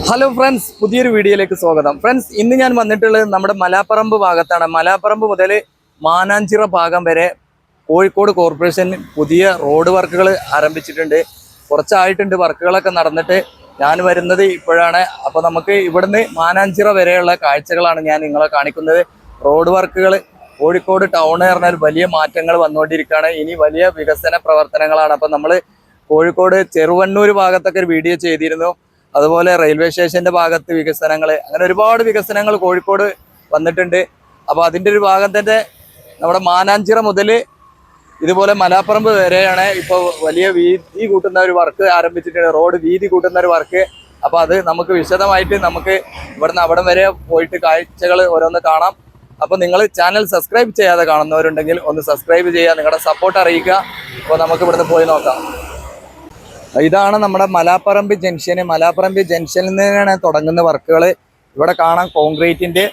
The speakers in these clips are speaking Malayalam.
ഹലോ ഫ്രണ്ട്സ്, പുതിയൊരു വീഡിയോയിലേക്ക് സ്വാഗതം. ഫ്രണ്ട്സ്, ഇന്ന് ഞാൻ വന്നിട്ടുള്ളത് നമ്മുടെ മലാപ്പറമ്പ് ഭാഗത്താണ്. മലാപ്പറമ്പ് മുതൽ മാനാഞ്ചിറ ഭാഗം വരെ കോഴിക്കോട് കോർപ്പറേഷൻ പുതിയ റോഡ് വർക്കുകൾ ആരംഭിച്ചിട്ടുണ്ട്. കുറച്ചായിട്ടുണ്ട് വർക്കുകളൊക്കെ നടന്നിട്ട്. ഞാൻ വരുന്നത് ഇപ്പോഴാണ്. അപ്പോൾ നമുക്ക് ഇവിടുന്ന് മാനാഞ്ചിറ വരെയുള്ള കാഴ്ചകളാണ് ഞാൻ നിങ്ങളെ കാണിക്കുന്നത്. റോഡ് വർക്കുകൾ കോഴിക്കോട് ടൗൺ പറഞ്ഞാൽ വലിയ മാറ്റങ്ങൾ വന്നുകൊണ്ടിരിക്കുകയാണ്. ഇനി വലിയ വികസന പ്രവർത്തനങ്ങളാണ്. അപ്പോൾ നമ്മൾ കോഴിക്കോട് ചെറുവണ്ണൂർ ഭാഗത്തൊക്കെ ഒരു വീഡിയോ ചെയ്തിരുന്നു. അതുപോലെ റെയിൽവേ സ്റ്റേഷന്റെ ഭാഗത്ത് വികസനങ്ങൾ, അങ്ങനെ ഒരുപാട് വികസനങ്ങൾ കോഴിക്കോട് വന്നിട്ടുണ്ട്. അപ്പോൾ അതിൻ്റെ ഒരു ഭാഗം തന്നെ നമ്മുടെ മാനാഞ്ചിറ മുതൽ ഇതുപോലെ മലാപ്പറമ്പ് വരെയാണ് ഇപ്പോൾ വലിയ വീതി കൂട്ടുന്ന ഒരു വർക്ക് ആരംഭിച്ചിട്ടുണ്ട്. റോഡ് വീതി കൂട്ടുന്ന ഒരു വർക്ക്. അപ്പോൾ അത് നമുക്ക് വിശദമായിട്ട് നമുക്ക് ഇവിടുന്ന് അവിടം വരെ പോയിട്ട് കാഴ്ചകൾ ഓരോന്ന് കാണാം. അപ്പോൾ നിങ്ങൾ ചാനൽ സബ്സ്ക്രൈബ് ചെയ്യാതെ കാണുന്നവരുണ്ടെങ്കിൽ ഒന്ന് സബ്സ്ക്രൈബ് ചെയ്യുക, നിങ്ങളുടെ സപ്പോർട്ട് അറിയിക്കുക. അപ്പോൾ നമുക്ക് ഇവിടുന്ന് പോയി നോക്കാം. ഇതാണ് നമ്മുടെ മലാപ്പറമ്പ് ജംഗ്ഷന്. മലാപ്പറമ്പ് ജംഗ്ഷനിൽ നിന്നാണ് തുടങ്ങുന്ന വർക്കുകൾ. ഇവിടെ കാണാം കോൺക്രീറ്റിന്റെ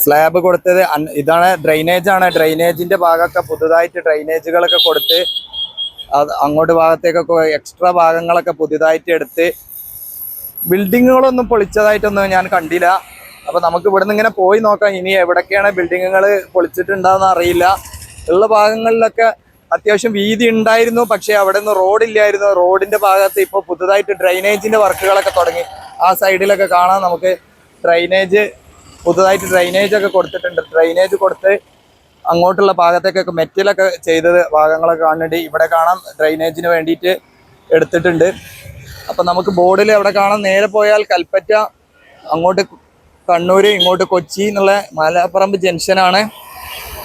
സ്ലാബ് കൊടുത്തത്. ഇതാണ് ഡ്രെയിനേജാണ്. ഡ്രെയിനേജിന്റെ ഭാഗമൊക്കെ പുതുതായിട്ട് ഡ്രെയിനേജുകളൊക്കെ കൊടുത്ത് അങ്ങോട്ട് ഭാഗത്തേക്കൊക്കെ എക്സ്ട്രാ ഭാഗങ്ങളൊക്കെ പുതുതായിട്ട് എടുത്ത്, ബിൽഡിങ്ങുകളൊന്നും പൊളിച്ചതായിട്ടൊന്നും ഞാൻ കണ്ടില്ല. അപ്പൊ നമുക്ക് ഇവിടുന്ന് ഇങ്ങനെ പോയി നോക്കാം. ഇനി എവിടൊക്കെയാണ് ബിൽഡിങ്ങുകൾ പൊളിച്ചിട്ടുണ്ടാവുന്ന അറിയില്ല. ഉള്ള ഭാഗങ്ങളിലൊക്കെ അത്യാവശ്യം വീതി ഉണ്ടായിരുന്നു, പക്ഷെ അവിടെ നിന്ന് റോഡില്ലായിരുന്നു. റോഡിന്റെ ഭാഗത്ത് ഇപ്പോൾ പുതുതായിട്ട് ഡ്രെയിനേജിന്റെ വർക്കുകളൊക്കെ തുടങ്ങി. ആ സൈഡിലൊക്കെ കാണാം നമുക്ക് ഡ്രെയിനേജ്, പുതുതായിട്ട് ഡ്രെയിനേജ് ഒക്കെ കൊടുത്തിട്ടുണ്ട്. ഡ്രെയിനേജ് കൊടുത്ത് അങ്ങോട്ടുള്ള ഭാഗത്തേക്കൊക്കെ മെറ്റലൊക്കെ ചെയ്തത് ഭാഗങ്ങളൊക്കെ കാണുന്നുണ്ട്. ഇവിടെ കാണാം ഡ്രെയിനേജിന് വേണ്ടിയിട്ട് എടുത്തിട്ടുണ്ട്. അപ്പം നമുക്ക് ബോർഡിൽ അവിടെ കാണാം, നേരെ പോയാൽ കൽപ്പറ്റ, അങ്ങോട്ട് കണ്ണൂർ, ഇങ്ങോട്ട് കൊച്ചി എന്നുള്ള മലാപ്പറമ്പ് ജംഗ്ഷനാണ്.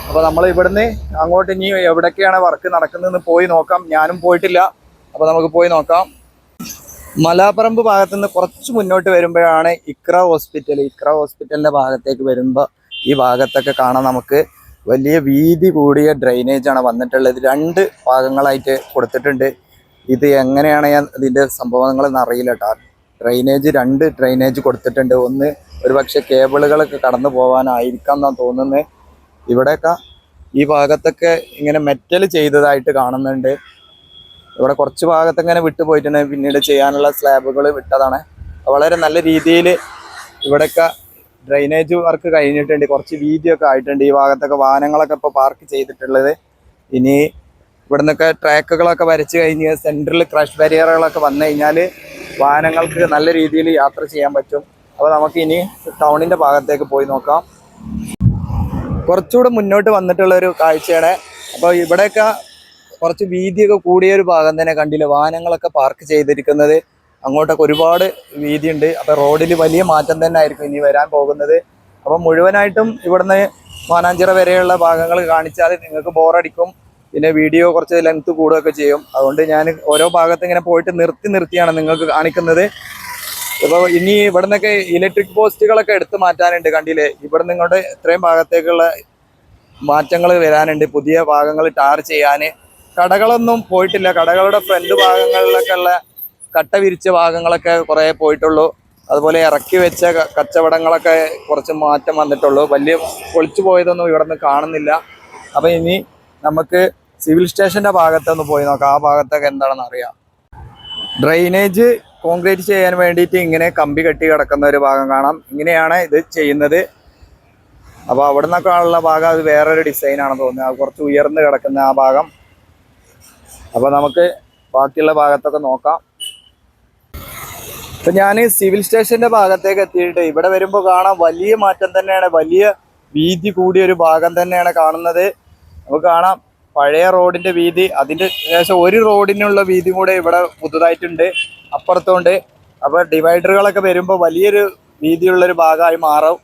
അപ്പോൾ നമ്മൾ ഇവിടുന്ന് അങ്ങോട്ട് ഇനി എവിടൊക്കെയാണ് വർക്ക് നടക്കുന്നതെന്ന് പോയി നോക്കാം. ഞാനും പോയിട്ടില്ല, അപ്പോൾ നമുക്ക് പോയി നോക്കാം. മലാപ്പറമ്പ് ഭാഗത്തുനിന്ന് കുറച്ച് മുന്നോട്ട് വരുമ്പോഴാണ് ഇക്ര ഹോസ്പിറ്റൽ. ഇക്ര ഹോസ്പിറ്റലിൻ്റെ ഭാഗത്തേക്ക് വരുമ്പോൾ ഈ ഭാഗത്തൊക്കെ കാണാം നമുക്ക് വലിയ വീതി കൂടിയ ഡ്രെയിനേജാണ് വന്നിട്ടുള്ളത്. 2 ഭാഗങ്ങളായിട്ട് കൊടുത്തിട്ടുണ്ട്. ഇത് എങ്ങനെയാണ് ഞാൻ ഇതിൻ്റെ സംഭവങ്ങളെന്ന് അറിയില്ല കേട്ടോ. ഡ്രെയിനേജ് 2 ഡ്രെയിനേജ് കൊടുത്തിട്ടുണ്ട്. ഒന്ന് ഒരു പക്ഷേ കേബിളുകളൊക്കെ കടന്നു പോകാനായിരിക്കാം എന്നാണ് തോന്നുന്നത്. ഇവിടെയൊക്കെ ഈ ഭാഗത്തൊക്കെ ഇങ്ങനെ മെറ്റൽ ചെയ്തതായിട്ട് കാണുന്നുണ്ട്. ഇവിടെ കുറച്ച് ഭാഗത്ത് ഇങ്ങനെ വിട്ടുപോയിട്ടുണ്ട്. പിന്നീട് ചെയ്യാനുള്ള സ്ലാബുകൾ വിട്ടതാണ്. വളരെ നല്ല രീതിയിൽ ഇവിടെയൊക്കെ ഡ്രെയിനേജ് വർക്ക് കഴിഞ്ഞിട്ടുണ്ട്. കുറച്ച് വീതിയൊക്കെ ആയിട്ടുണ്ട്. ഈ ഭാഗത്തൊക്കെ വാഹനങ്ങളൊക്കെ ഇപ്പോൾ പാർക്ക് ചെയ്തിട്ടുള്ളത്. ഇനി ഇവിടെ നിന്നൊക്കെ ട്രാക്കുകളൊക്കെ വരച്ച് കഴിഞ്ഞ് സെൻട്രൽ ക്രഷ് ബാരിയറുകളൊക്കെ വന്നു കഴിഞ്ഞാൽ വാഹനങ്ങൾക്ക് നല്ല രീതിയിൽ യാത്ര ചെയ്യാൻ പറ്റും. അപ്പോൾ നമുക്ക് ഇനി ടൗണിൻ്റെ ഭാഗത്തേക്ക് പോയി നോക്കാം. കുറച്ചുകൂടെ മുന്നോട്ട് വന്നിട്ടുള്ള ഒരു കാഴ്ചയാണ്. അപ്പോൾ ഇവിടെയൊക്കെ കുറച്ച് വീതിയൊക്കെ കൂടിയൊരു ഭാഗം തന്നെ കണ്ടില്ല. വാഹനങ്ങളൊക്കെ പാർക്ക് ചെയ്തിരിക്കുന്നത് അങ്ങോട്ടൊക്കെ ഒരുപാട് വീതിയുണ്ട്. അപ്പോൾ റോഡിൽ വലിയ മാറ്റം തന്നെ ആയിരിക്കും ഇനി വരാൻ പോകുന്നത്. അപ്പം മുഴുവനായിട്ടും ഇവിടുന്ന് മാനാഞ്ചിറ വരെയുള്ള ഭാഗങ്ങൾ കാണിച്ചാൽ നിങ്ങൾക്ക് ബോറടിക്കും. പിന്നെ വീഡിയോ കുറച്ച് ലെങ്ത് കൂടുകയൊക്കെ ചെയ്യും. അതുകൊണ്ട് ഞാൻ ഓരോ ഭാഗത്ത് ഇങ്ങനെ പോയിട്ട് നിർത്തിയാണ് നിങ്ങൾക്ക് കാണിക്കുന്നത്. ഇപ്പോൾ ഇനി ഇവിടെ നിന്നൊക്കെ ഇലക്ട്രിക് പോസ്റ്റുകളൊക്കെ എടുത്ത് മാറ്റാനുണ്ട്. കണ്ടില്ലേ, ഇവിടെ നിന്ന് ഇങ്ങോട്ട് ഇത്രയും ഭാഗത്തേക്കുള്ള മാറ്റങ്ങൾ വരാനുണ്ട്. പുതിയ ഭാഗങ്ങൾ ടാർ ചെയ്യാൻ. കടകളൊന്നും പോയിട്ടില്ല. കടകളുടെ ഫ്രണ്ട് ഭാഗങ്ങളിലൊക്കെ ഉള്ള കട്ട വിരിച്ച ഭാഗങ്ങളൊക്കെ കുറേ പോയിട്ടുള്ളൂ. അതുപോലെ ഇറക്കി വെച്ച കച്ചവടങ്ങളൊക്കെ കുറച്ച് മാറ്റം വന്നിട്ടുള്ളൂ. വലിയ പൊളിച്ചു പോയതൊന്നും ഇവിടെ നിന്ന് കാണുന്നില്ല. അപ്പം ഇനി നമുക്ക് സിവിൽ സ്റ്റേഷൻ്റെ ഭാഗത്തൊന്ന് പോയി നോക്കാം. ആ ഭാഗത്തൊക്കെ എന്താണെന്ന് അറിയാം. ഡ്രെയിനേജ് കോൺക്രീറ്റ് ചെയ്യാൻ വേണ്ടിയിട്ട് ഇങ്ങനെ കമ്പി കെട്ടി കിടക്കുന്ന ഒരു ഭാഗം കാണാം. ഇങ്ങനെയാണ് ഇത് ചെയ്യുന്നത്. അപ്പോൾ അവിടെ നിന്നൊക്കെ ഉള്ള ഭാഗം അത് വേറൊരു ഡിസൈനാണെന്ന് തോന്നുന്നത്. അത് കുറച്ച് ഉയർന്ന് കിടക്കുന്ന ആ ഭാഗം. അപ്പോൾ നമുക്ക് ബാക്കിയുള്ള ഭാഗത്തൊക്കെ നോക്കാം. ഇപ്പം ഞാൻ സിവിൽ സ്റ്റേഷൻ്റെ ഭാഗത്തേക്ക് എത്തിയിട്ട് ഇവിടെ വരുമ്പോൾ കാണാം വലിയ മാറ്റം തന്നെയാണ്. വലിയ വീതി കൂടിയൊരു ഭാഗം തന്നെയാണ് കാണുന്നത്. നമുക്ക് കാണാം പഴയ റോഡിൻ്റെ വീതി, അതിൻ്റെ ശേഷം ഒരു റോഡിനുള്ള വീതി കൂടെ ഇവിടെ പുതുതായിട്ടുണ്ട് അപ്പുറത്തുണ്ട്. അപ്പോൾ ഡിവൈഡറുകളൊക്കെ വരുമ്പോൾ വലിയൊരു വീതിയുള്ളൊരു ഭാഗമായി മാറും.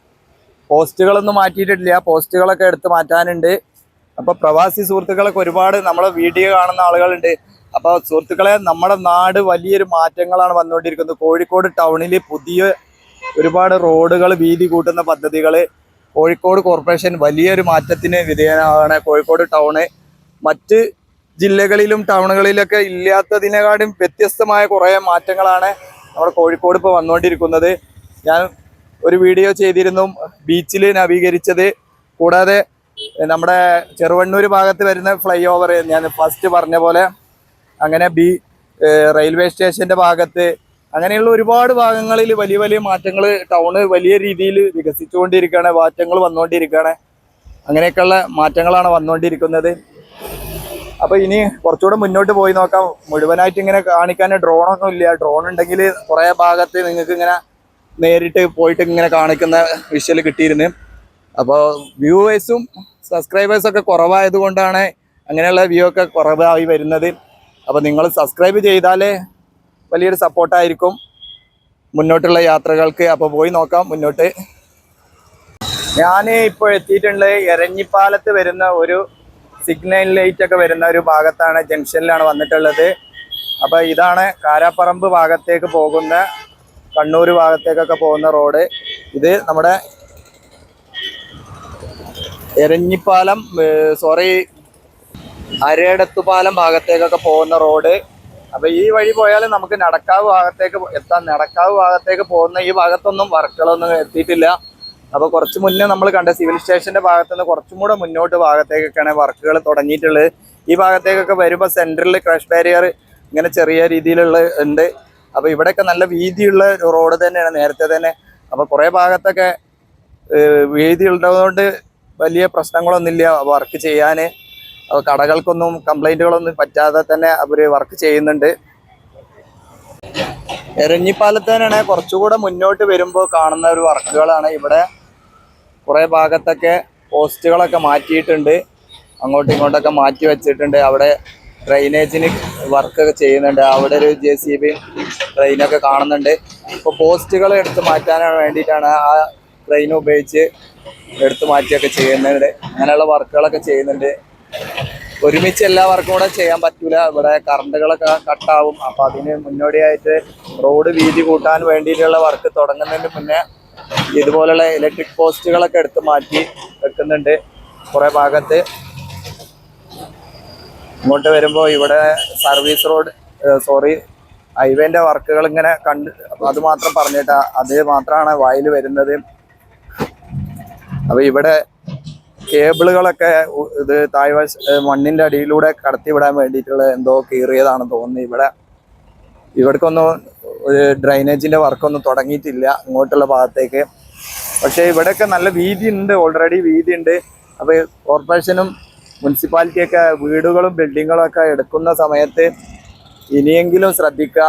പോസ്റ്റുകളൊന്നും മാറ്റിയിട്ടില്ല. പോസ്റ്റുകളൊക്കെ എടുത്ത് മാറ്റാനുണ്ട്. അപ്പോൾ പ്രവാസി സുഹൃത്തുക്കളൊക്കെ ഒരുപാട് നമ്മളെ വീഡിയോ കാണുന്ന ആളുകളുണ്ട്. അപ്പോൾ സുഹൃത്തുക്കളെ, നമ്മുടെ നാട് വലിയൊരു മാറ്റങ്ങളാണ് വന്നുകൊണ്ടിരിക്കുന്നത്. കോഴിക്കോട് ടൗണിൽ പുതിയ ഒരുപാട് റോഡുകൾ വീതി കൂട്ടുന്ന പദ്ധതികൾ കോഴിക്കോട് കോർപ്പറേഷൻ വലിയൊരു മാറ്റത്തിന് വിധേയനാണ്. കോഴിക്കോട് ടൗണ് മറ്റ് ജില്ലകളിലും ടൗണുകളിലൊക്കെ ഇല്ലാത്തതിനെക്കാളും വ്യത്യസ്തമായ കുറേ മാറ്റങ്ങളാണ് നമ്മുടെ കോഴിക്കോട് ഇപ്പോൾ വന്നുകൊണ്ടിരിക്കുന്നത്. ഞാൻ ഒരു വീഡിയോ ചെയ്തിരുന്നു ബീച്ചിൽ നവീകരിച്ചത്. കൂടാതെ നമ്മുടെ ചെറുവണ്ണൂർ ഭാഗത്ത് വരുന്ന ഫ്ലൈ ഓവർ ഞാൻ ഫസ്റ്റ് പറഞ്ഞ പോലെ അങ്ങനെ റെയിൽവേ സ്റ്റേഷൻ്റെ ഭാഗത്ത് അങ്ങനെയുള്ള ഒരുപാട് ഭാഗങ്ങളിൽ വലിയ വലിയ മാറ്റങ്ങൾ, ടൗണ് വലിയ രീതിയിൽ വികസിച്ചുകൊണ്ടിരിക്കുകയാണ്, മാറ്റങ്ങൾ വന്നുകൊണ്ടിരിക്കുകയാണ്. അങ്ങനെയൊക്കെയുള്ള മാറ്റങ്ങളാണ് വന്നുകൊണ്ടിരിക്കുന്നത്. അപ്പൊ ഇനി കുറച്ചുകൂടെ മുന്നോട്ട് പോയി നോക്കാം. മുഴുവനായിട്ട് ഇങ്ങനെ കാണിക്കാൻ ഡ്രോണൊന്നും ഇല്ല. ഡ്രോൺ ഉണ്ടെങ്കിൽ കുറെ ഭാഗത്ത് നിങ്ങൾക്ക് ഇങ്ങനെ നേരിട്ട് പോയിട്ട് ഇങ്ങനെ കാണിക്കുന്ന വിഷ്വൽ കിട്ടിയിരുന്നു. അപ്പോൾ വ്യൂവേഴ്സും സബ്സ്ക്രൈബേഴ്സും ഒക്കെ കുറവായത് കൊണ്ടാണ് അങ്ങനെയുള്ള വ്യൂ ഒക്കെ കുറവായി വരുന്നത്. അപ്പോൾ നിങ്ങൾ സബ്സ്ക്രൈബ് ചെയ്താൽ വലിയൊരു സപ്പോർട്ടായിരിക്കും മുന്നോട്ടുള്ള യാത്രകൾക്ക്. അപ്പോൾ പോയി നോക്കാം മുന്നോട്ട്. ഞാൻ ഇപ്പോൾ എത്തിയിട്ടുള്ളത് എരഞ്ഞിപ്പാലത്ത് വരുന്ന ഒരു സിഗ്നൽ ലൈറ്റ് ഒക്കെ വരുന്ന ഒരു ഭാഗത്താണ്, ജംഗ്ഷനിലാണ് വന്നിട്ടുള്ളത്. അപ്പോൾ ഇതാണ് കാരാപ്പറമ്പ് ഭാഗത്തേക്ക് പോകുന്ന, കണ്ണൂർ ഭാഗത്തേക്കൊക്കെ പോകുന്ന റോഡ്. ഇത് നമ്മുടെ എരഞ്ഞിപ്പാലം അരേടത്തുപാലം ഭാഗത്തേക്കൊക്കെ പോകുന്ന റോഡ്. അപ്പോൾ ഈ വഴി പോയാൽ നമുക്ക് നടക്കാവ് ഭാഗത്തേക്ക് എത്താം. നടക്കാവ് ഭാഗത്തേക്ക് പോകുന്ന ഈ ഭാഗത്തൊന്നും വർക്കുകളൊന്നും എത്തിയിട്ടില്ല. അപ്പോൾ കുറച്ച് മുന്നേ നമ്മൾ കണ്ട സിവിൽ സ്റ്റേഷന്റെ ഭാഗത്തുനിന്ന് കുറച്ചും കൂടെ മുന്നോട്ട് ഭാഗത്തേക്കൊക്കെയാണ് വർക്കുകൾ തുടങ്ങിയിട്ടുള്ളത്. ഈ ഭാഗത്തേക്കൊക്കെ വരുമ്പോൾ സെൻട്രലിൽ ക്രഷ് ബാരിയർ ഇങ്ങനെ ചെറിയ രീതിയിലുള്ള ഉണ്ട്. അപ്പോൾ ഇവിടെയൊക്കെ നല്ല വീതിയുള്ള റോഡ് തന്നെയാണ് നേരത്തെ തന്നെ. അപ്പോൾ കുറേ ഭാഗത്തൊക്കെ വീതി ഉള്ളതുകൊണ്ട് വലിയ പ്രശ്നങ്ങളൊന്നുമില്ല വർക്ക് ചെയ്യാൻ. അപ്പോൾ കടകൾക്കൊന്നും കംപ്ലൈൻറ്റുകളൊന്നും പറ്റാതെ തന്നെ അവർ വർക്ക് ചെയ്യുന്നുണ്ട്. എരഞ്ഞിപ്പാലത്ത് തന്നെയാണ് കുറച്ചുകൂടെ മുന്നോട്ട് വരുമ്പോൾ കാണുന്ന ഒരു വർക്കുകളാണ്. ഇവിടെ കുറേ ഭാഗത്തൊക്കെ പോസ്റ്റുകളൊക്കെ മാറ്റിയിട്ടുണ്ട്, അങ്ങോട്ടും ഇങ്ങോട്ടൊക്കെ മാറ്റി വെച്ചിട്ടുണ്ട്. അവിടെ ഡ്രൈനേജിന് വർക്കൊക്കെ ചെയ്യുന്നുണ്ട്. അവിടെ ഒരു JCB ട്രെയിനൊക്കെ കാണുന്നുണ്ട്. ഇപ്പോൾ പോസ്റ്റുകൾ എടുത്ത് മാറ്റാൻ വേണ്ടിയിട്ടാണ് ആ ട്രെയിൻ ഉപയോഗിച്ച് എടുത്തു മാറ്റിയൊക്കെ ചെയ്യുന്നുണ്ട്. അങ്ങനെയുള്ള വർക്കുകളൊക്കെ ചെയ്യുന്നുണ്ട്. ഒരുമിച്ച് എല്ലാ വർക്കും കൂടെ ചെയ്യാൻ പറ്റൂല, ഇവിടെ കറണ്ടുകളൊക്കെ കട്ടാവും. അപ്പോൾ അതിന് മുന്നോടിയായിട്ട് റോഡ് വീതി കൂട്ടാൻ വേണ്ടിയിട്ടുള്ള വർക്ക് തുടങ്ങുന്നതിന് മുന്നേ ഇതുപോലുള്ള ഇലക്ട്രിക് പോസ്റ്റുകളൊക്കെ എടുത്ത് മാറ്റി വെക്കുന്നുണ്ട് കുറേ ഭാഗത്ത്. ഇങ്ങോട്ട് വരുമ്പോൾ ഇവിടെ സർവീസ് റോഡ് ഹൈവേൻ്റെ വർക്കുകൾ ഇങ്ങനെ കണ്ട് അത് മാത്രം പറഞ്ഞിട്ടാ, അത് മാത്രമാണ് വായിൽ വരുന്നത്. അപ്പോൾ ഇവിടെ കേബിളുകളൊക്കെ ഇത് താഴ്വശ മണ്ണിൻ്റെ അടിയിലൂടെ കടത്തിവിടാൻ വേണ്ടിയിട്ടുള്ള എന്തോ കീറിയതാണെന്ന് തോന്നുന്നു. ഇവിടേക്കൊന്നും ഡ്രൈനേജിൻ്റെ വർക്കൊന്നും തുടങ്ങിയിട്ടില്ല ഇങ്ങോട്ടുള്ള ഭാഗത്തേക്ക്. പക്ഷേ ഇവിടെയൊക്കെ നല്ല വീതി ഉണ്ട്, ഓൾറെഡി വീതി ഉണ്ട്. അപ്പോൾ കോർപ്പറേഷനും മുനിസിപ്പാലിറ്റിയൊക്കെ വീടുകളും ബിൽഡിങ്ങുകളും ഒക്കെ എടുക്കുന്ന സമയത്ത് ഇനിയെങ്കിലും ശ്രദ്ധിക്കുക.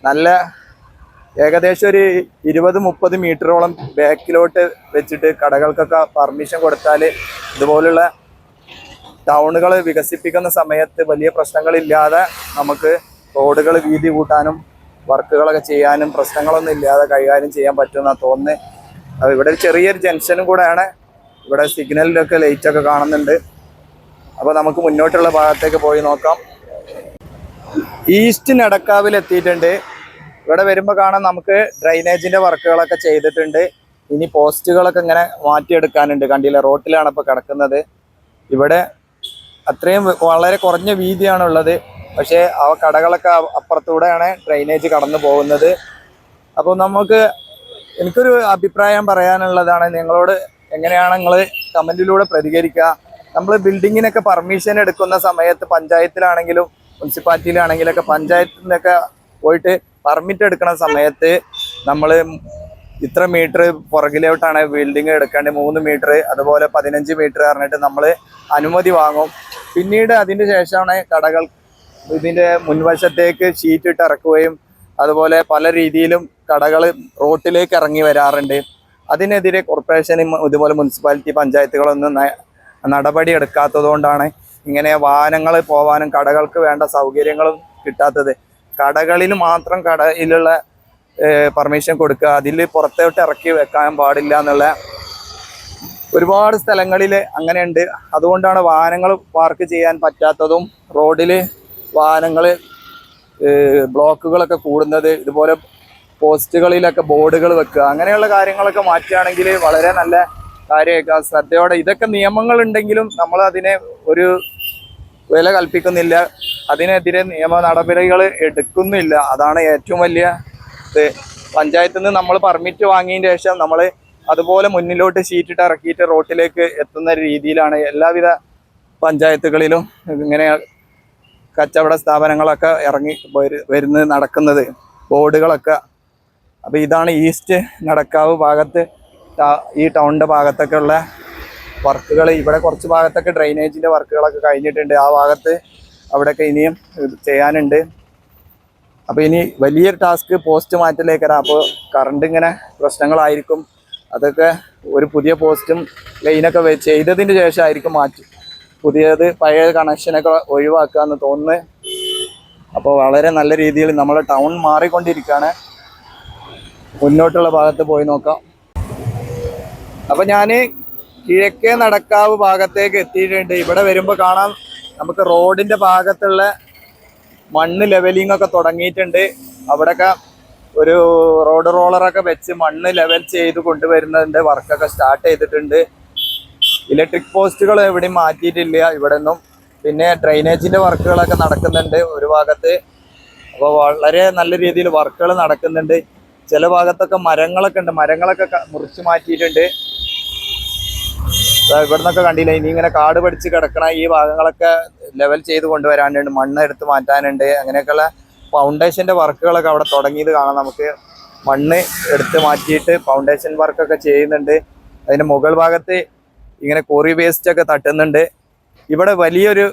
നല്ല ഏകദേശം ഒരു 20-30 മീറ്ററോളം ബാക്കിലോട്ട് വെച്ചിട്ട് കടകൾക്കൊക്കെ പെർമിഷൻ കൊടുത്താൽ ഇതുപോലുള്ള ടൗണുകൾ വികസിപ്പിക്കുന്ന സമയത്ത് വലിയ പ്രശ്നങ്ങളില്ലാതെ നമുക്ക് റോഡുകൾ വീതി കൂട്ടാനും വർക്കുകളൊക്കെ ചെയ്യാനും പ്രശ്നങ്ങളൊന്നും ഇല്ലാതെ കൈകാര്യം ചെയ്യാൻ പറ്റുമെന്നാണ് തോന്നുന്നത്. അപ്പോൾ ഇവിടെ ഒരു ചെറിയൊരു ജംഗ്ഷനും കൂടെയാണ്. ഇവിടെ സിഗ്നലിലൊക്കെ ലൈറ്റൊക്കെ കാണുന്നുണ്ട്. അപ്പോൾ നമുക്ക് മുന്നോട്ടുള്ള ഭാഗത്തേക്ക് പോയി നോക്കാം. ഈസ്റ്റ് നടക്കാവിൽ എത്തിയിട്ടുണ്ട്. ഇവിടെ വരുമ്പോൾ കാണാൻ നമുക്ക് ഡ്രൈനേജിൻ്റെ വർക്കുകളൊക്കെ ചെയ്തിട്ടുണ്ട്. ഇനി പോസ്റ്റുകളൊക്കെ ഇങ്ങനെ മാറ്റിയെടുക്കാനുണ്ട്. കണ്ടില്ല, റോട്ടിലാണ് ഇപ്പോൾ കിടക്കുന്നത്. ഇവിടെ അത്രയും വളരെ കുറഞ്ഞ വീതിയാണുള്ളത്. പക്ഷേ ആ കടകളൊക്കെ അപ്പുറത്തൂടെയാണ് ഡ്രൈനേജ് കടന്നു പോകുന്നത്. അപ്പോൾ എനിക്കൊരു അഭിപ്രായം പറയാനുള്ളതാണ്, നിങ്ങളോട് എങ്ങനെയാണ് നിങ്ങൾ കമൻറ്റിലൂടെ പ്രതികരിക്കുക. നമ്മൾ ബിൽഡിങ്ങിനൊക്കെ പെർമിഷൻ എടുക്കുന്ന സമയത്ത് പഞ്ചായത്തിലാണെങ്കിലും മുനിസിപ്പാലിറ്റിയിലാണെങ്കിലൊക്കെ പഞ്ചായത്തിൽ നിന്നൊക്കെ പോയിട്ട് പെർമിറ്റ് എടുക്കുന്ന സമയത്ത് നമ്മൾ ഇത്ര മീറ്റർ പുറകിലോട്ടാണ് ബിൽഡിങ് എടുക്കേണ്ടത്, 3 മീറ്റർ, അതുപോലെ 15 മീറ്റർ പറഞ്ഞിട്ട് നമ്മൾ അനുമതി വാങ്ങും. പിന്നീട് അതിന് ശേഷമാണ് കടകൾ ഇതിൻ്റെ മുൻവശത്തേക്ക് ഷീറ്റ് ഇട്ട് ഇറക്കുകയും അതുപോലെ പല രീതിയിലും കടകൾ റോട്ടിലേക്ക് ഇറങ്ങി വരാറുണ്ട്. അതിനെതിരെ കോർപ്പറേഷനും ഇതുപോലെ മുനിസിപ്പാലിറ്റി പഞ്ചായത്തുകളൊന്നും നടപടി എടുക്കാത്തത് കൊണ്ടാണ് ഇങ്ങനെ വാഹനങ്ങൾ പോകാനും കടകൾക്ക് വേണ്ട സൗകര്യങ്ങളും കിട്ടാത്തത്. കടകളിൽ മാത്രം കടയിലുള്ള പെർമിഷൻ കൊടുക്കുക, അതിൽ പുറത്തോട്ട് ഇറക്കി വെക്കാൻ പാടില്ല എന്നുള്ള ഒരുപാട് സ്ഥലങ്ങളിൽ അങ്ങനെയുണ്ട്. അതുകൊണ്ടാണ് വാഹനങ്ങൾ പാർക്ക് ചെയ്യാൻ പറ്റാത്തതും റോഡിൽ വാഹനങ്ങൾ ബ്ലോക്കുകളൊക്കെ കൂടുന്നത്. ഇതുപോലെ പോസ്റ്റുകളിലൊക്കെ ബോർഡുകൾ വെക്കുക, അങ്ങനെയുള്ള കാര്യങ്ങളൊക്കെ മാറ്റുകയാണെങ്കിൽ വളരെ നല്ല കാര്യമായിരിക്കും. ശ്രദ്ധയോടെ ഇതൊക്കെ നിയമങ്ങളുണ്ടെങ്കിലും നമ്മൾ അതിനെ ഒരു വില കൽപ്പിക്കുന്നില്ല, അതിനെതിരെ നിയമ നടപടികൾ എടുക്കുന്നില്ല. അതാണ് ഏറ്റവും വലിയ ഇത്. പഞ്ചായത്തിൽ നിന്ന് നമ്മൾ പെർമിറ്റ് വാങ്ങിയതിന് ശേഷം നമ്മൾ അതുപോലെ മുന്നിലോട്ട് ഷീറ്റിട്ട് ഇറക്കിയിട്ട് റോട്ടിലേക്ക് എത്തുന്ന രീതിയിലാണ് എല്ലാവിധ പഞ്ചായത്തുകളിലും ഇങ്ങനെ കച്ചവട സ്ഥാപനങ്ങളൊക്കെ ഇറങ്ങി നടക്കുന്നത്. ബോർഡുകളൊക്കെ അപ്പോൾ ഇതാണ് ഈസ്റ്റ് നടക്കാവ് ഭാഗത്ത് ഈ ടൗണിൻ്റെ ഭാഗത്തൊക്കെ ഉള്ള വർക്കുകൾ. ഇവിടെ കുറച്ച് ഭാഗത്തൊക്കെ ഡ്രെയിനേജിൻ്റെ വർക്കുകളൊക്കെ കഴിഞ്ഞിട്ടുണ്ട്. ആ ഭാഗത്ത് അവിടെയൊക്കെ ഇനിയും ചെയ്യാനുണ്ട്. അപ്പോൾ ഇനി വലിയൊരു ടാസ്ക് പോസ്റ്റ് മാറ്റലേക്കാണ്. അപ്പോൾ കറണ്ട് ഇങ്ങനെ പ്രശ്നങ്ങളായിരിക്കും. അതൊക്കെ ഒരു പുതിയ പോസ്റ്റും ലൈനൊക്കെ ചെയ്തതിന് ശേഷമായിരിക്കും മാറ്റി പുതിയത് പഴയ കണക്ഷനൊക്കെ ഒഴിവാക്കുക എന്ന് തോന്നുന്നു. അപ്പോൾ വളരെ നല്ല രീതിയിൽ നമ്മുടെ ടൗൺ മാറിക്കൊണ്ടിരിക്കുകയാണ്. മുന്നോട്ടുള്ള ഭാഗത്ത് പോയി നോക്കാം. അപ്പോൾ ഞാൻ കിഴക്കേ നടക്കാവ് ഭാഗത്തേക്ക് എത്തിയിട്ടുണ്ട്. ഇവിടെ വരുമ്പോൾ കാണാം നമുക്ക് റോഡിൻ്റെ ഭാഗത്തുള്ള മണ്ണ് ലെവലിംഗ് ഒക്കെ തുടങ്ങിയിട്ടുണ്ട്. അവിടെയൊക്കെ ഒരു റോഡ് റോളറൊക്കെ വെച്ച് മണ്ണ് ലെവൽ ചെയ്ത് കൊണ്ടുവരുന്നതിൻ്റെ വർക്കൊക്കെ സ്റ്റാർട്ട് ചെയ്തിട്ടുണ്ട്. ഇലക്ട്രിക് പോസ്റ്റുകൾ എവിടെയും മാറ്റിയിട്ടില്ല ഇവിടെ നിന്നും. പിന്നെ ഡ്രെയിനേജിൻ്റെ വർക്കുകളൊക്കെ നടക്കുന്നുണ്ട് ഒരു ഭാഗത്ത്. അപ്പോൾ വളരെ നല്ല രീതിയിൽ വർക്കുകൾ നടക്കുന്നുണ്ട്. ചില ഭാഗത്തൊക്കെ മരങ്ങളൊക്കെ ഉണ്ട്, മരങ്ങളൊക്കെ മുറിച്ച് മാറ്റിയിട്ടുണ്ട്. ഇവിടെ നിന്നൊക്കെ കണ്ടില്ല, ഇനി ഇങ്ങനെ കാട് പിടിച്ച് കിടക്കണ ഈ ഭാഗങ്ങളൊക്കെ ലെവൽ ചെയ്ത് കൊണ്ടുവരാനുണ്ട്, മണ്ണ് എടുത്ത് മാറ്റാനുണ്ട്. അങ്ങനെയൊക്കെയുള്ള ഫൗണ്ടേഷൻ്റെ വർക്കുകളൊക്കെ അവിടെ തുടങ്ങിയത് കാണാം നമുക്ക്. മണ്ണ് എടുത്ത് മാറ്റിയിട്ട് ഫൗണ്ടേഷൻ വർക്കൊക്കെ ചെയ്യുന്നുണ്ട്. അതിൻ്റെ മുകൾ ഭാഗത്ത് ഇങ്ങനെ കോറി വേസ്റ്റ് ഒക്കെ തട്ടുന്നുണ്ട്. ഇവിടെ വലിയൊരു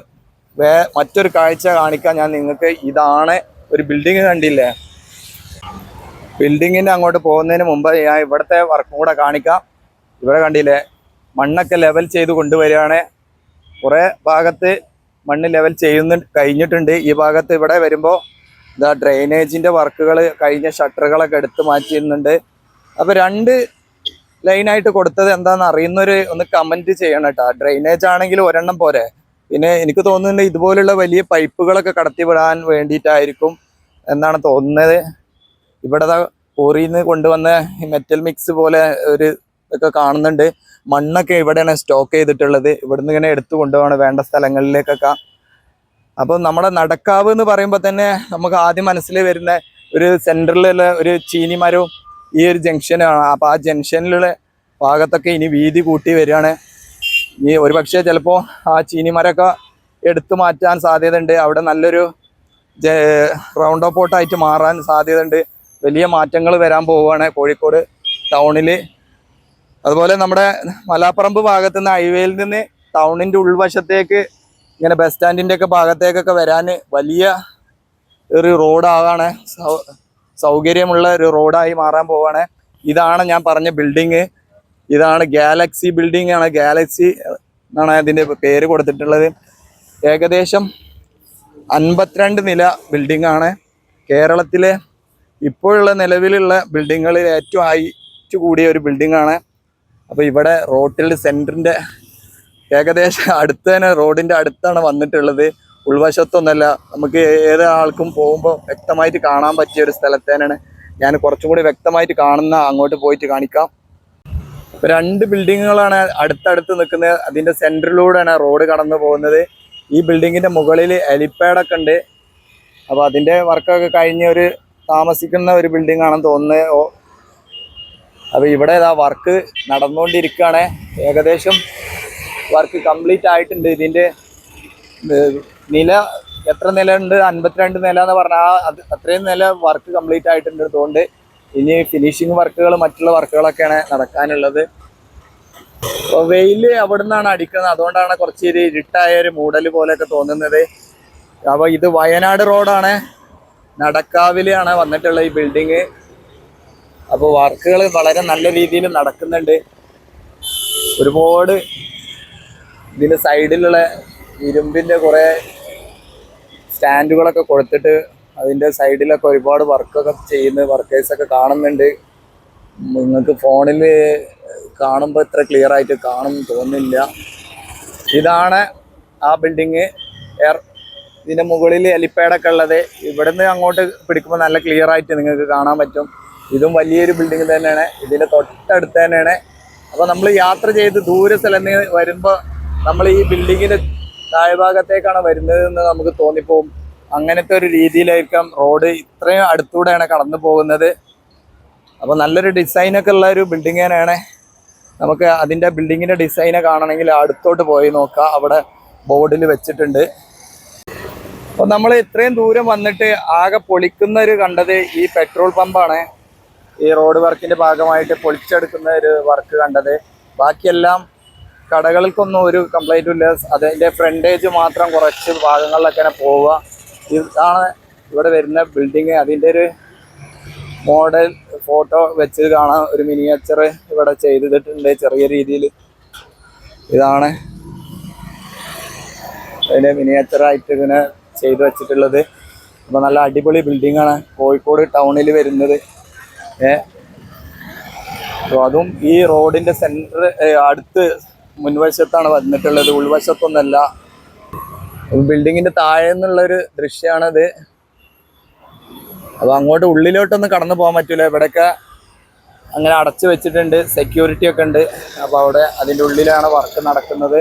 മറ്റൊരു കാഴ്ച കാണിക്കാൻ ഞാൻ നിങ്ങൾക്ക്. ഇതാണ് ഒരു ബിൽഡിങ് കണ്ടില്ലേ? ബിൽഡിങ്ങിൻ്റെ അങ്ങോട്ട് പോകുന്നതിന് മുമ്പ് ഞാൻ ഇവിടുത്തെ വർക്കും കൂടെ കാണിക്കാം. ഇവിടെ കണ്ടില്ലേ, മണ്ണൊക്കെ ലെവൽ ചെയ്ത് കൊണ്ടുവരികയാണ്. കുറേ ഭാഗത്ത് മണ്ണ് ലെവൽ കഴിഞ്ഞിട്ടുണ്ട്. ഈ ഭാഗത്ത് ഇവിടെ വരുമ്പോൾ ഇതാ ഡ്രെയിനേജിൻ്റെ വർക്കുകൾ കഴിഞ്ഞ ഷട്ടറുകളൊക്കെ എടുത്ത് മാറ്റിയിരുന്നുണ്ട്. അപ്പോൾ 2 ലൈനായിട്ട് കൊടുത്തത് എന്താണെന്ന് അറിയുന്നവർ ഒന്ന് കമൻറ്റ് ചെയ്യണം കേട്ടോ. ഡ്രെയിനേജ് ആണെങ്കിൽ ഒരെണ്ണം പോരെ. പിന്നെ എനിക്ക് തോന്നുന്നുണ്ട് ഇതുപോലുള്ള വലിയ പൈപ്പുകളൊക്കെ കടത്തി വിടാൻ വേണ്ടിയിട്ടായിരിക്കും എന്നാണ് തോന്നുന്നത്. ഇവിടെ കോറിയിൽ നിന്ന് കൊണ്ടുവന്ന മെറ്റൽ മിക്സ് പോലെ ഒരു ഒക്കെ കാണുന്നുണ്ട്. മണ്ണൊക്കെ ഇവിടെയാണ് സ്റ്റോക്ക് ചെയ്തിട്ടുള്ളത്. ഇവിടുന്ന് ഇങ്ങനെ എടുത്തു കൊണ്ടുപോകണം വേണ്ട സ്ഥലങ്ങളിലേക്കൊക്കെ. അപ്പോൾ നമ്മുടെ നടക്കാവ് എന്ന് പറയുമ്പോൾ തന്നെ നമുക്ക് ആദ്യം മനസ്സിൽ വരുന്ന ഒരു സെൻറ്ററിലുള്ള ഒരു ചീനിമരവും ഈ ഒരു ജംഗ്ഷനാണ്. അപ്പോൾ ആ ജംഗ്ഷനിലുള്ള ഭാഗത്തൊക്കെ ഇനി വീതി കൂട്ടി വരികയാണ്. ഇനി ഒരു പക്ഷേ ചിലപ്പോൾ ആ ചീനിമരമൊക്കെ എടുത്തു മാറ്റാൻ സാധ്യതയുണ്ട്. അവിടെ നല്ലൊരു റൗണ്ട് ഓപ്പോട്ടായിട്ട് മാറാൻ സാധ്യതയുണ്ട്. വലിയ മാറ്റങ്ങൾ വരാൻ പോവുകയാണ് കോഴിക്കോട് ടൗണിൽ. അതുപോലെ നമ്മുടെ മലാപ്പറമ്പ് ഭാഗത്തു നിന്ന് ഹൈവേയിൽ നിന്ന് ടൗണിൻ്റെ ഉൾവശത്തേക്ക് ഇങ്ങനെ ബസ് സ്റ്റാൻഡിൻ്റെ ഒക്കെ ഭാഗത്തേക്കൊക്കെ വരാൻ വലിയ ഒരു റോഡാകാണ്, സൗകര്യമുള്ള ഒരു റോഡായി മാറാൻ പോവാണ്. ഇതാണ് ഞാൻ പറഞ്ഞ ബിൽഡിങ്. ഇതാണ് ഗാലക്സി ബിൽഡിംഗ് ആണ്. ഗാലക്സി എന്നാണ് അതിൻ്റെ പേര് കൊടുത്തിട്ടുള്ളത്. ഏകദേശം 52 നില ബിൽഡിംഗ് ആണ്. കേരളത്തിലെ ഇപ്പോഴുള്ള നിലവിലുള്ള ബിൽഡിങ്ങുകളിൽ ഏറ്റവും ഹൈറ്റ് കൂടിയ ഒരു ബിൽഡിംഗ് ആണ്. അപ്പോൾ ഇവിടെ റോഡിൽ സെൻറ്ററിൻ്റെ ഏകദേശം അടുത്ത് തന്നെ റോഡിൻ്റെ അടുത്താണ് വന്നിട്ടുള്ളത്. ഉൾവശത്തൊന്നല്ല. നമുക്ക് ഏതൊരാൾക്കും പോകുമ്പോൾ വ്യക്തമായിട്ട് കാണാൻ പറ്റിയ ഒരു സ്ഥലത്ത് തന്നെയാണ്. ഞാൻ കുറച്ചും കൂടി വ്യക്തമായിട്ട് കാണുന്ന അങ്ങോട്ട് പോയിട്ട് കാണിക്കാം. 2 ബിൽഡിങ്ങുകളാണ് അടുത്തടുത്ത് നിൽക്കുന്നത്. അതിൻ്റെ സെൻറ്ററിലൂടെയാണ് റോഡ് കടന്നു പോകുന്നത്. ഈ ബിൽഡിങ്ങിൻ്റെ മുകളിൽ ഹെലിപ്പാഡൊക്കെ ഉണ്ട്. അപ്പോൾ അതിൻ്റെ വർക്കൊക്കെ കഴിഞ്ഞ് താമസിക്കുന്ന ഒരു ബിൽഡിംഗ് ആണെന്ന് തോന്നുന്നത്. അപ്പോൾ ഇവിടെ വർക്ക് നടന്നുകൊണ്ടിരിക്കുകയാണ്. ഏകദേശം വർക്ക് കംപ്ലീറ്റ് ആയിട്ടുണ്ട്. ഇതിൻ്റെ നില എത്ര നില ഉണ്ട്? 52 നില എന്ന് പറഞ്ഞാൽ അത്രയും നില വർക്ക് കംപ്ലീറ്റ് ആയിട്ടുണ്ട്. അതുകൊണ്ട് ഇനി ഫിനിഷിങ് വർക്കുകൾ മറ്റുള്ള വർക്കുകളൊക്കെയാണ് നടക്കാനുള്ളത്. അപ്പോൾ വെയിൽ അവിടെ നിന്നാണ് അടിക്കുന്നത്. അതുകൊണ്ടാണ് കുറച്ച് ഇരുട്ടായ ഒരു മൂടൽ പോലെയൊക്കെ തോന്നുന്നത്. അപ്പോൾ ഇത് വയനാട് റോഡാണ്. നടക്കാവിലാണ് വന്നിട്ടുള്ള ഈ ബിൽഡിങ്. അപ്പോൾ വർക്കുകൾ വളരെ നല്ല രീതിയിൽ നടക്കുന്നുണ്ട്. ഒരുപാട് ഇതിൻ്റെ സൈഡിലുള്ള ഇരുമ്പിൻ്റെ കുറേ സ്റ്റാൻഡുകളൊക്കെ കൊടുത്തിട്ട് അതിൻ്റെ സൈഡിലൊക്കെ ഒരുപാട് വർക്കൊക്കെ ചെയ്യുന്ന വർക്കേഴ്സൊക്കെ കാണുന്നുണ്ട്. നിങ്ങൾക്ക് ഫോണിൽ കാണുമ്പോൾ ഇത്ര ക്ലിയർ ആയിട്ട് കാണും തോന്നില്ല. ഇതാണ് ആ ബിൽഡിങ്. ഇതിൻ്റെ മുകളിൽ ഹെലിപ്പാഡൊക്കെ ഉള്ളത്. ഇവിടെ നിന്ന് അങ്ങോട്ട് പിടിക്കുമ്പോൾ നല്ല ക്ലിയർ ആയിട്ട് നിങ്ങൾക്ക് കാണാൻ പറ്റും. ഇതും വലിയൊരു ബിൽഡിങ് തന്നെയാണ്. ഇതിൻ്റെ തൊട്ടടുത്ത് തന്നെയാണ്. അപ്പോൾ നമ്മൾ യാത്ര ചെയ്ത് ദൂര സ്ഥലത്ത് നിന്ന് വരുമ്പോൾ നമ്മൾ ഈ ബിൽഡിങ്ങിൻ്റെ താഴ്ഭാഗത്തേക്കാണ് വരുന്നതെന്ന് നമുക്ക് തോന്നിപ്പോവും. അങ്ങനത്തെ ഒരു രീതിയിലായിരിക്കാം റോഡ് ഇത്രയും അടുത്തൂടെയാണ് കടന്നു പോകുന്നത്. അപ്പോൾ നല്ലൊരു ഡിസൈനൊക്കെ ഉള്ള ഒരു ബിൽഡിങ് തന്നെയാണ്. നമുക്ക് അതിൻ്റെ ബിൽഡിങ്ങിൻ്റെ ഡിസൈനെ കാണണമെങ്കിൽ അടുത്തോട്ട് പോയി നോക്കാം. അവിടെ ബോർഡിൽ വെച്ചിട്ടുണ്ട്. അപ്പോൾ നമ്മൾ ഇത്രയും ദൂരം വന്നിട്ട് ആകെ പൊളിക്കുന്നൊരു കണ്ടത് ഈ പെട്രോൾ പമ്പാണ്. ഈ റോഡ് വർക്കിന്റെ ഭാഗമായിട്ട് പൊളിച്ചെടുക്കുന്ന ഒരു വർക്ക് കണ്ടത്. ബാക്കിയെല്ലാം കടകൾക്കൊന്നും ഒരു കംപ്ലൈൻറ്റും ഇല്ല. അതിൻ്റെ ഫ്രണ്ടേജ് മാത്രം കുറച്ച് ഭാഗങ്ങളിലൊക്കെയാണ് പോവുക. ഇതാണ് ഇവിടെ വരുന്ന ബിൽഡിങ്. അതിൻ്റെ ഒരു മോഡൽ ഫോട്ടോ വെച്ച് കാണാൻ ഒരു മിനിയേച്ചർ ഇവിടെ ചെയ്തിട്ടുണ്ട് ചെറിയ രീതിയിൽ. ഇതാണ് അതിൻ്റെ മിനിയേച്ചറായിട്ട് ഇതിനെ ചെയ്തു വെച്ചിട്ടുള്ളത്. അപ്പോൾ നല്ല അടിപൊളി ബിൽഡിങ്ങാണ് കോഴിക്കോട് ടൗണിൽ വരുന്നത്. അപ്പോൾ അതും ഈ റോഡിൻ്റെ സെൻറ്റർ അടുത്ത് മുൻവശത്താണ് വന്നിട്ടുള്ളത്, ഉൾവശത്തൊന്നല്ല. ബിൽഡിങ്ങിൻ്റെ താഴെ നിന്നുള്ളൊരു ദൃശ്യമാണത്. അപ്പോൾ അങ്ങോട്ട് ഉള്ളിലോട്ടൊന്നും കടന്നു പോകാൻ പറ്റില്ല. ഇവിടെയൊക്കെ അങ്ങനെ അടച്ചു വെച്ചിട്ടുണ്ട്, സെക്യൂരിറ്റി ഒക്കെ ഉണ്ട്. അപ്പോൾ അവിടെ അതിൻ്റെ ഉള്ളിലാണ് വർക്ക് നടക്കുന്നത്.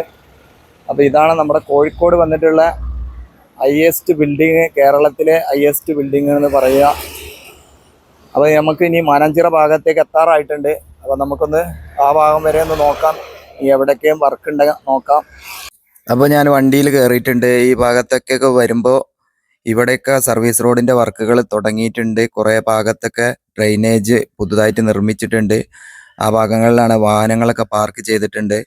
അപ്പോൾ ഇതാണ് നമ്മുടെ കോഴിക്കോട് വന്നിട്ടുള്ള ഹൈയസ്റ്റ് ബിൽഡിങ്, കേരളത്തിലെ ഹൈയസ്റ്റ് ബിൽഡിങ് എന്ന് പറയുക. അപ്പോൾ നമുക്ക് ഇനി മാനാഞ്ചിറ ഭാഗത്തേക്ക് എത്താറായിട്ടുണ്ട്. അപ്പോൾ നമുക്കൊന്ന് ആ ഭാഗം വരെ ഒന്ന് നോക്കാം, എവിടെയൊക്കെയും വർക്ക് ഉണ്ട് നോക്കാം. അപ്പോൾ ഞാൻ വണ്ടിയിൽ കയറിയിട്ടുണ്ട്. ഈ ഭാഗത്തൊക്കെ വരുമ്പോൾ ഇവിടെയൊക്കെ സർവീസ് റോഡിൻ്റെ വർക്കുകൾ തുടങ്ങിയിട്ടുണ്ട്. കുറേ ഭാഗത്തൊക്കെ ഡ്രെയിനേജ് പുതുതായിട്ട് നിർമ്മിച്ചിട്ടുണ്ട്. ആ ഭാഗങ്ങളിലാണ് വാഹനങ്ങളൊക്കെ പാർക്ക് ചെയ്തിട്ടുണ്ട്.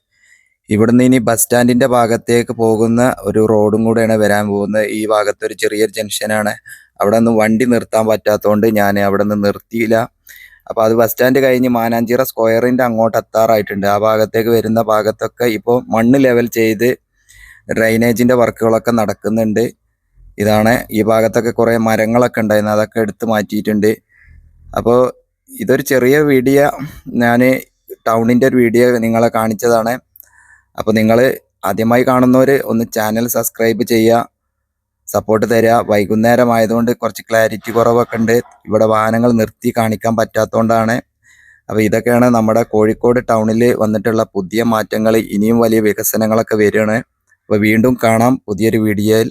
ഇവിടുന്ന് ഇനി ബസ് സ്റ്റാൻഡിൻ്റെ ഭാഗത്തേക്ക് പോകുന്ന ഒരു റോഡും കൂടെയാണ് വരാൻ പോകുന്നത്. ഈ ഭാഗത്ത് ഒരു ചെറിയൊരു ജംഗ്ഷനാണ്. അവിടെ നിന്ന് വണ്ടി നിർത്താൻ പറ്റാത്തതുകൊണ്ട് ഞാൻ അവിടെ നിന്ന് നിർത്തിയില്ല. അപ്പോൾ അത് ബസ് സ്റ്റാൻഡ് കഴിഞ്ഞ് മാനാഞ്ചിറ സ്ക്വയറിൻ്റെ അങ്ങോട്ട് എത്താറായിട്ടുണ്ട്. ആ ഭാഗത്തേക്ക് വരുന്ന ഭാഗത്തൊക്കെ ഇപ്പോൾ മണ്ണ് ലെവൽ ചെയ്ത് ഡ്രെയിനേജിൻ്റെ വർക്കുകളൊക്കെ നടക്കുന്നുണ്ട്. ഇതാണ് ഈ ഭാഗത്തൊക്കെ കുറേ മരങ്ങളൊക്കെ ഉണ്ടായിരുന്നു, അതൊക്കെ എടുത്ത് മാറ്റിയിട്ടുണ്ട്. അപ്പോൾ ഇതൊരു ചെറിയ വീഡിയോ, ഞാൻ ടൗണിൻ്റെ ഒരു വീഡിയോ നിങ്ങളെ കാണിച്ചതാണ്. അപ്പോൾ നിങ്ങൾ ആദ്യമായി കാണുന്നവർ ഒന്ന് ചാനൽ സബ്സ്ക്രൈബ് ചെയ്യുക, സപ്പോർട്ട് തരിക. വൈകുന്നേരം ആയതുകൊണ്ട് കുറച്ച് ക്ലാരിറ്റി കുറവൊക്കെ ഉണ്ട്, ഇവിടെ വാഹനങ്ങൾ നിർത്തി കാണിക്കാൻ പറ്റാത്തതുകൊണ്ടാണ്. അപ്പോൾ ഇതൊക്കെയാണ് നമ്മുടെ കോഴിക്കോട് ടൗണിൽ വന്നിട്ടുള്ള പുതിയ മാറ്റങ്ങൾ. ഇനിയും വലിയ വികസനങ്ങളൊക്കെ വരികയാണ്. അപ്പോൾ വീണ്ടും കാണാം പുതിയൊരു വീഡിയോയിൽ.